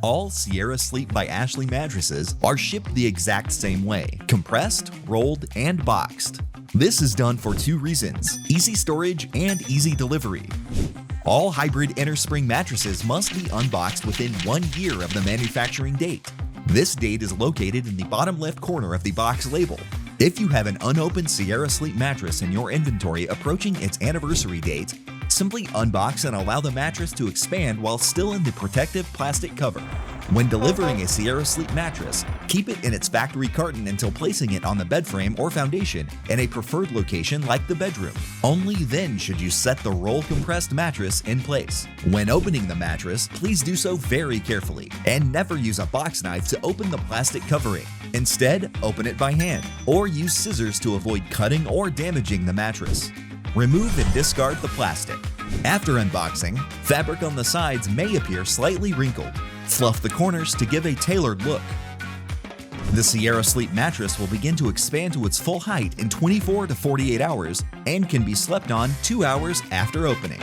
All Sierra Sleep by Ashley mattresses are shipped the exact same way: compressed, rolled, and boxed. This is done for two reasons: easy storage and easy delivery. All hybrid innerspring mattresses must be unboxed within 1 year of the manufacturing date. This date is located in the bottom left corner of the box label. If you have an unopened Sierra Sleep mattress in your inventory approaching its anniversary date, simply unbox and allow the mattress to expand while still in the protective plastic cover. When delivering a Sierra Sleep mattress, keep it in its factory carton until placing it on the bed frame or foundation in a preferred location like the bedroom. Only then should you set the roll compressed mattress in place. When opening the mattress, please do so very carefully and never use a box knife to open the plastic covering. Instead, open it by hand or use scissors to avoid cutting or damaging the mattress. Remove and discard the plastic. After unboxing, fabric on the sides may appear slightly wrinkled. Fluff the corners to give a tailored look. The Sierra Sleep mattress will begin to expand to its full height in 24 to 48 hours and can be slept on 2 hours after opening.